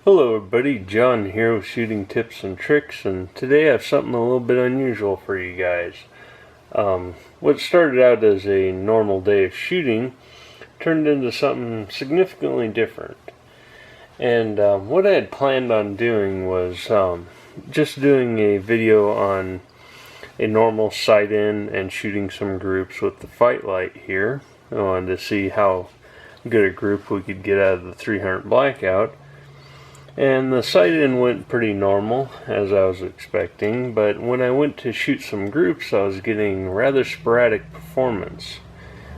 Hello everybody, John here with Shooting Tips and Tricks, and today I have something a little bit unusual for you guys. What started out as a normal day of shooting turned into something significantly different. And what I had planned on doing was just doing a video on a normal sight-in and shooting some groups with the fightlite here. I wanted to see how good a group we could get out of the 300 blackout. And the sight-in went pretty normal, as I was expecting, but when I went to shoot some groups, I was getting rather sporadic performance.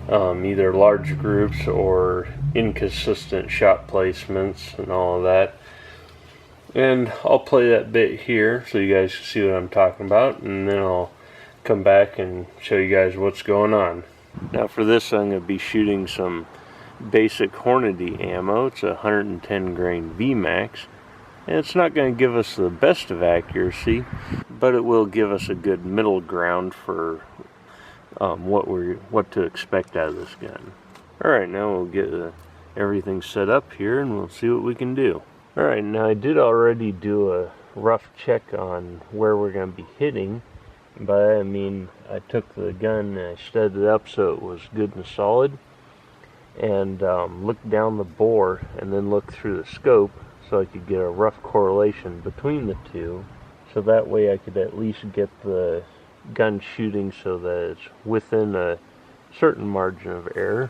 Either large groups or inconsistent shot placements and all of that. And I'll play that bit here so you guys can see what I'm talking about, and then I'll come back and show you guys what's going on. Now for this, I'm going to be shooting some basic Hornady ammo. It's a 110 grain VMAX, and it's not going to give us the best of accuracy, but it will give us a good middle ground for what to expect out of this gun. Alright, now we'll get everything set up here and we'll see what we can do. Alright, now I did already do a rough check on where we're going to be hitting. By that I mean I took the gun and I studded it up so it was good and solid, and looked down the bore and then looked through the scope so I could get a rough correlation between the two, so that way I could at least get the gun shooting so that it's within a certain margin of error.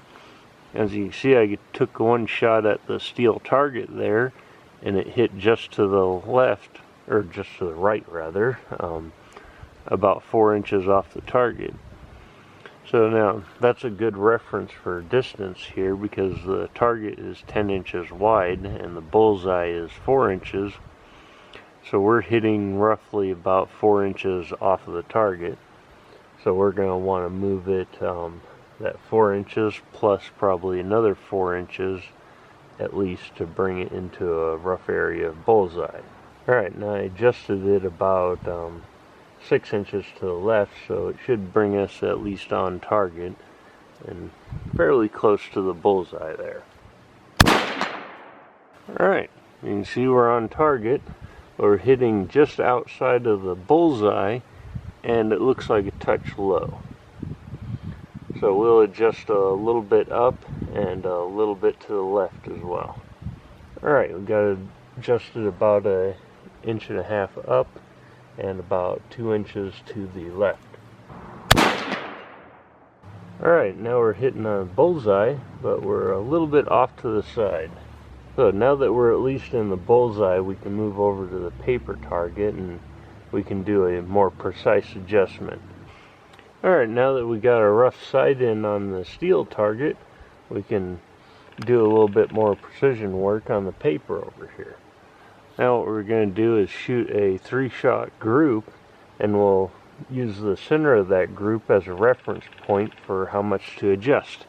As you can see, I took one shot at the steel target there and it hit just to the left, or just to the right rather, about 4 inches off the target. So now, that's a good reference for distance here because the target is 10 inches wide and the bullseye is 4 inches. So we're hitting roughly about 4 inches off of the target. So we're going to want to move it that 4 inches plus probably another 4 inches at least to bring it into a rough area of bullseye. Alright, now I adjusted it about 6 inches to the left, so it should bring us at least on target and fairly close to the bullseye there. Alright, you can see we're on target. We're hitting just outside of the bullseye and it looks like a touch low. So we'll adjust a little bit up and a little bit to the left as well. Alright, we've got it adjusted about 1.5 inches up and about 2 inches to the left. Alright, now we're hitting a bullseye, but we're a little bit off to the side. So now that we're at least in the bullseye, we can move over to the paper target and we can do a more precise adjustment. Alright, now that we got a rough sight in on the steel target, we can do a little bit more precision work on the paper over here. Now what we're going to do is shoot a 3-shot group, and we'll use the center of that group as a reference point for how much to adjust.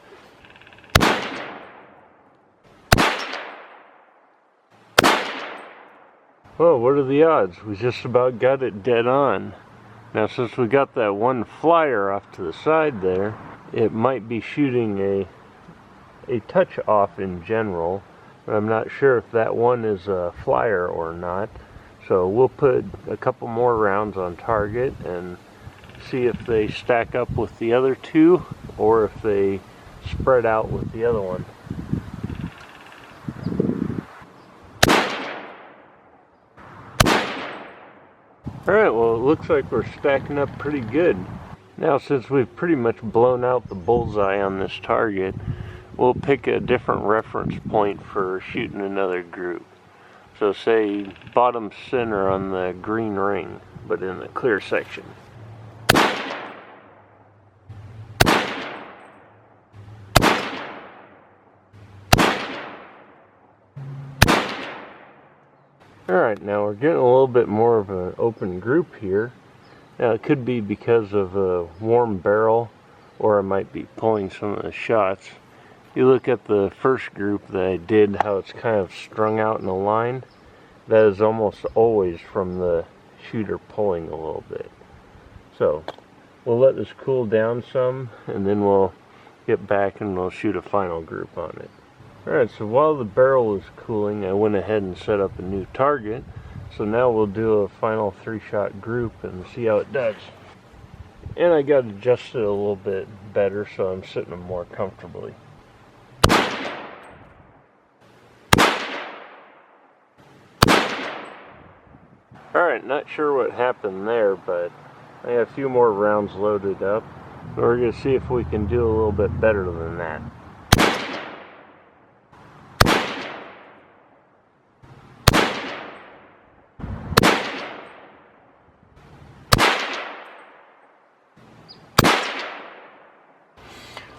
Well, what are the odds? We just about got it dead on. Now since we got that one flyer off to the side there, it might be shooting a touch off in general. I'm not sure if that one is a flyer or not, so we'll put a couple more rounds on target and see if they stack up with the other two or if they spread out with the other one. Alright, well it looks like we're stacking up pretty good. Now since we've pretty much blown out the bullseye on this target, we'll pick a different reference point for shooting another group. So say bottom center on the green ring, but in the clear section. Alright, now we're getting a little bit more of an open group here. Now it could be because of a warm barrel, or I might be pulling some of the shots. You look at the first group that I did, how it's kind of strung out in a line. That is almost always from the shooter pulling a little bit. So we'll let this cool down some and then we'll get back and we'll shoot a final group on it. Alright, so while the barrel was cooling, I went ahead and set up a new target. So now we'll do a final 3-shot group and see how it does. And I got adjusted a little bit better so I'm sitting them more comfortably. Alright, not sure what happened there, but I have a few more rounds loaded up. So we're going to see if we can do a little bit better than that.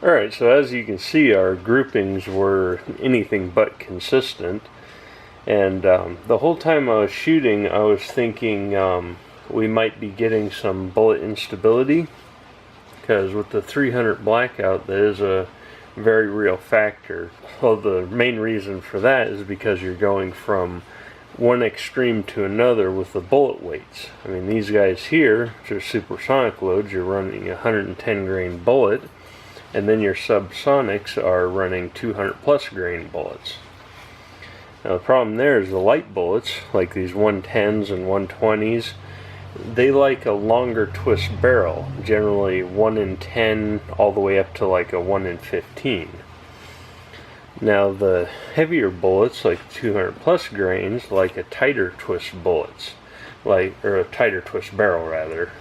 Alright, so as you can see, our groupings were anything but consistent. And the whole time I was shooting, I was thinking we might be getting some bullet instability, because with the 300 blackout, that is a very real factor. Well, the main reason for that is because you're going from one extreme to another with the bullet weights. I mean, these guys here, which are supersonic loads, you're running a 110 grain bullet, and then your subsonics are running 200 plus grain bullets. Now the problem there is the light bullets, like these 110s and 120s, they like a longer twist barrel, generally 1 in 10 all the way up to like a 1 in 15. Now the heavier bullets, like 200 plus grains, like a tighter twist bullets, or a tighter twist barrel rather,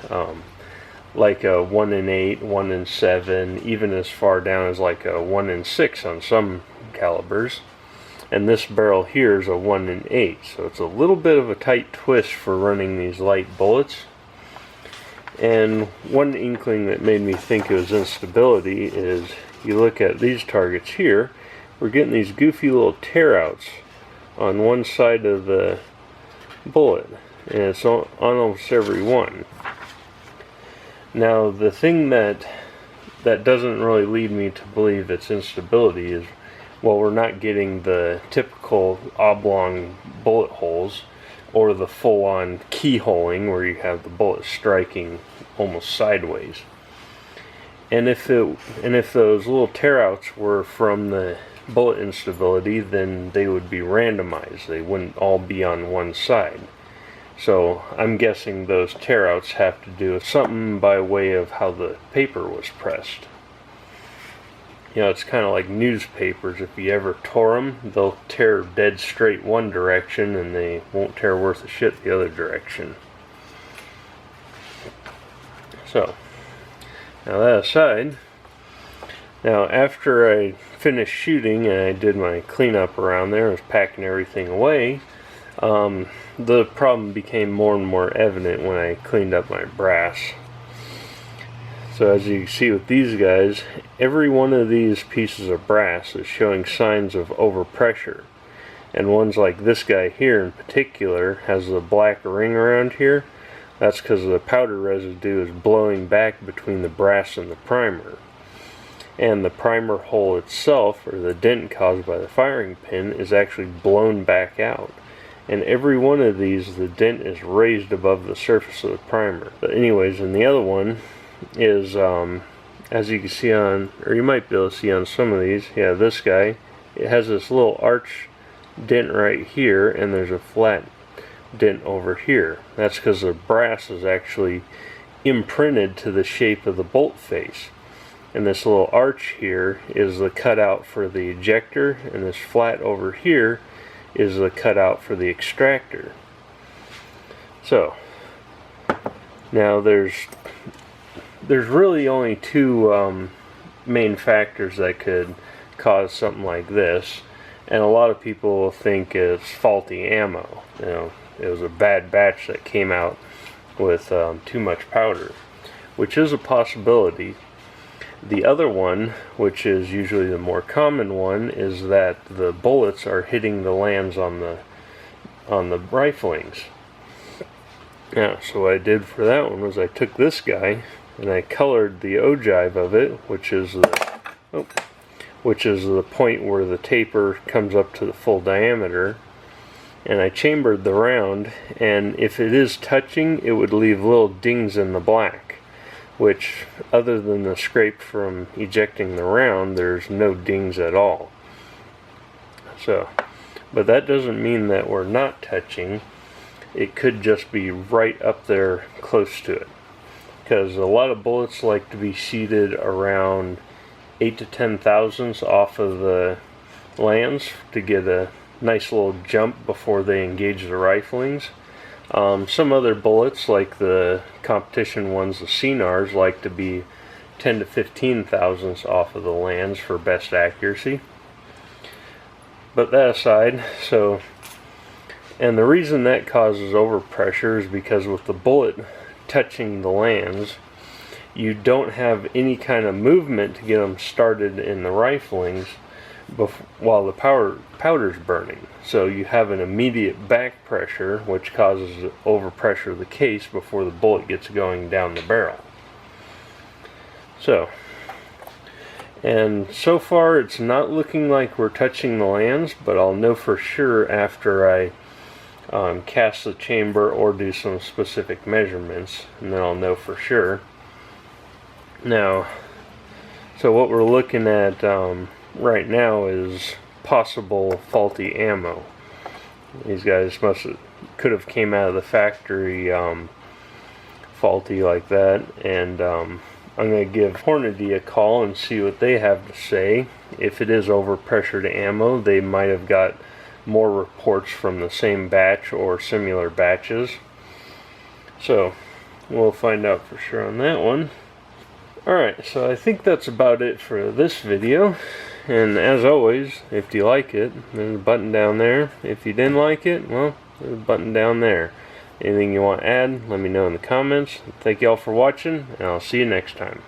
like a 1 in 8, 1 in 7, even as far down as like a 1 in 6 on some calibers. And this barrel here is a 1 in 8, so it's a little bit of a tight twist for running these light bullets. And one inkling that made me think it was instability is, you look at these targets here, we're getting these goofy little tear outs on one side of the bullet, and it's on almost every one. Now the thing that doesn't really lead me to believe it's instability is, well, we're not getting the typical oblong bullet holes or the full-on keyholing where you have the bullet striking almost sideways. And if those little tear-outs were from the bullet instability, then they would be randomized. They wouldn't all be on one side. So I'm guessing those tear-outs have to do with something by way of how the paper was pressed. You know, it's kind of like newspapers. If you ever tore them, they'll tear dead straight one direction and they won't tear worth a shit the other direction. So, now that aside, now after I finished shooting and I did my cleanup around there, I was packing everything away, the problem became more and more evident when I cleaned up my brass. So as you can see with these guys, every one of these pieces of brass is showing signs of overpressure. And ones like this guy here in particular has the black ring around here. That's because the powder residue is blowing back between the brass and the primer. And the primer hole itself, or the dent caused by the firing pin, is actually blown back out. And every one of these, the dent is raised above the surface of the primer. But anyways, in the other one, is as you can see on, or you might be able to see on some of these, yeah, this guy, it has this little arch dent right here, and there's a flat dent over here. That's because the brass is actually imprinted to the shape of the bolt face, and this little arch here is the cutout for the ejector, and this flat over here is the cutout for the extractor. So now there's really only two main factors that could cause something like this, and a lot of people think it's faulty ammo. You know, it was a bad batch that came out with too much powder, which is a possibility. The other one, which is usually the more common one, is that the bullets are hitting the lands on the riflings. Now, so what I did for that one was I took this guy and I colored the ogive of it, which is the point where the taper comes up to the full diameter, and I chambered the round, and if it is touching, it would leave little dings in the black, which, other than the scrape from ejecting the round, there's no dings at all. So, but that doesn't mean that we're not touching. It could just be right up there close to it, because a lot of bullets like to be seated around 8 to 10 thousandths off of the lands to get a nice little jump before they engage the riflings. Some other bullets, like the competition ones, the CNRs, like to be 10 to 15 thousandths off of the lands for best accuracy. But that aside, and the reason that causes overpressure is because with the bullet touching the lands, you don't have any kind of movement to get them started in the riflings while the powder's burning. So you have an immediate back pressure, which causes overpressure of the case before the bullet gets going down the barrel. And so far it's not looking like we're touching the lands, but I'll know for sure after I cast the chamber or do some specific measurements, and then I'll know for sure. Now, so what we're looking at right now is possible faulty ammo. These guys could have came out of the factory faulty like that, and I'm going to give Hornady a call and see what they have to say. If it is overpressured ammo, they might have got more reports from the same batch or similar batches. So we'll find out for sure on that one. Alright, so I think that's about it for this video. And as always, if you like it, there's a button down there. If you didn't like it, well, there's a button down there. Anything you want to add, let me know in the comments. Thank you all for watching, and I'll see you next time.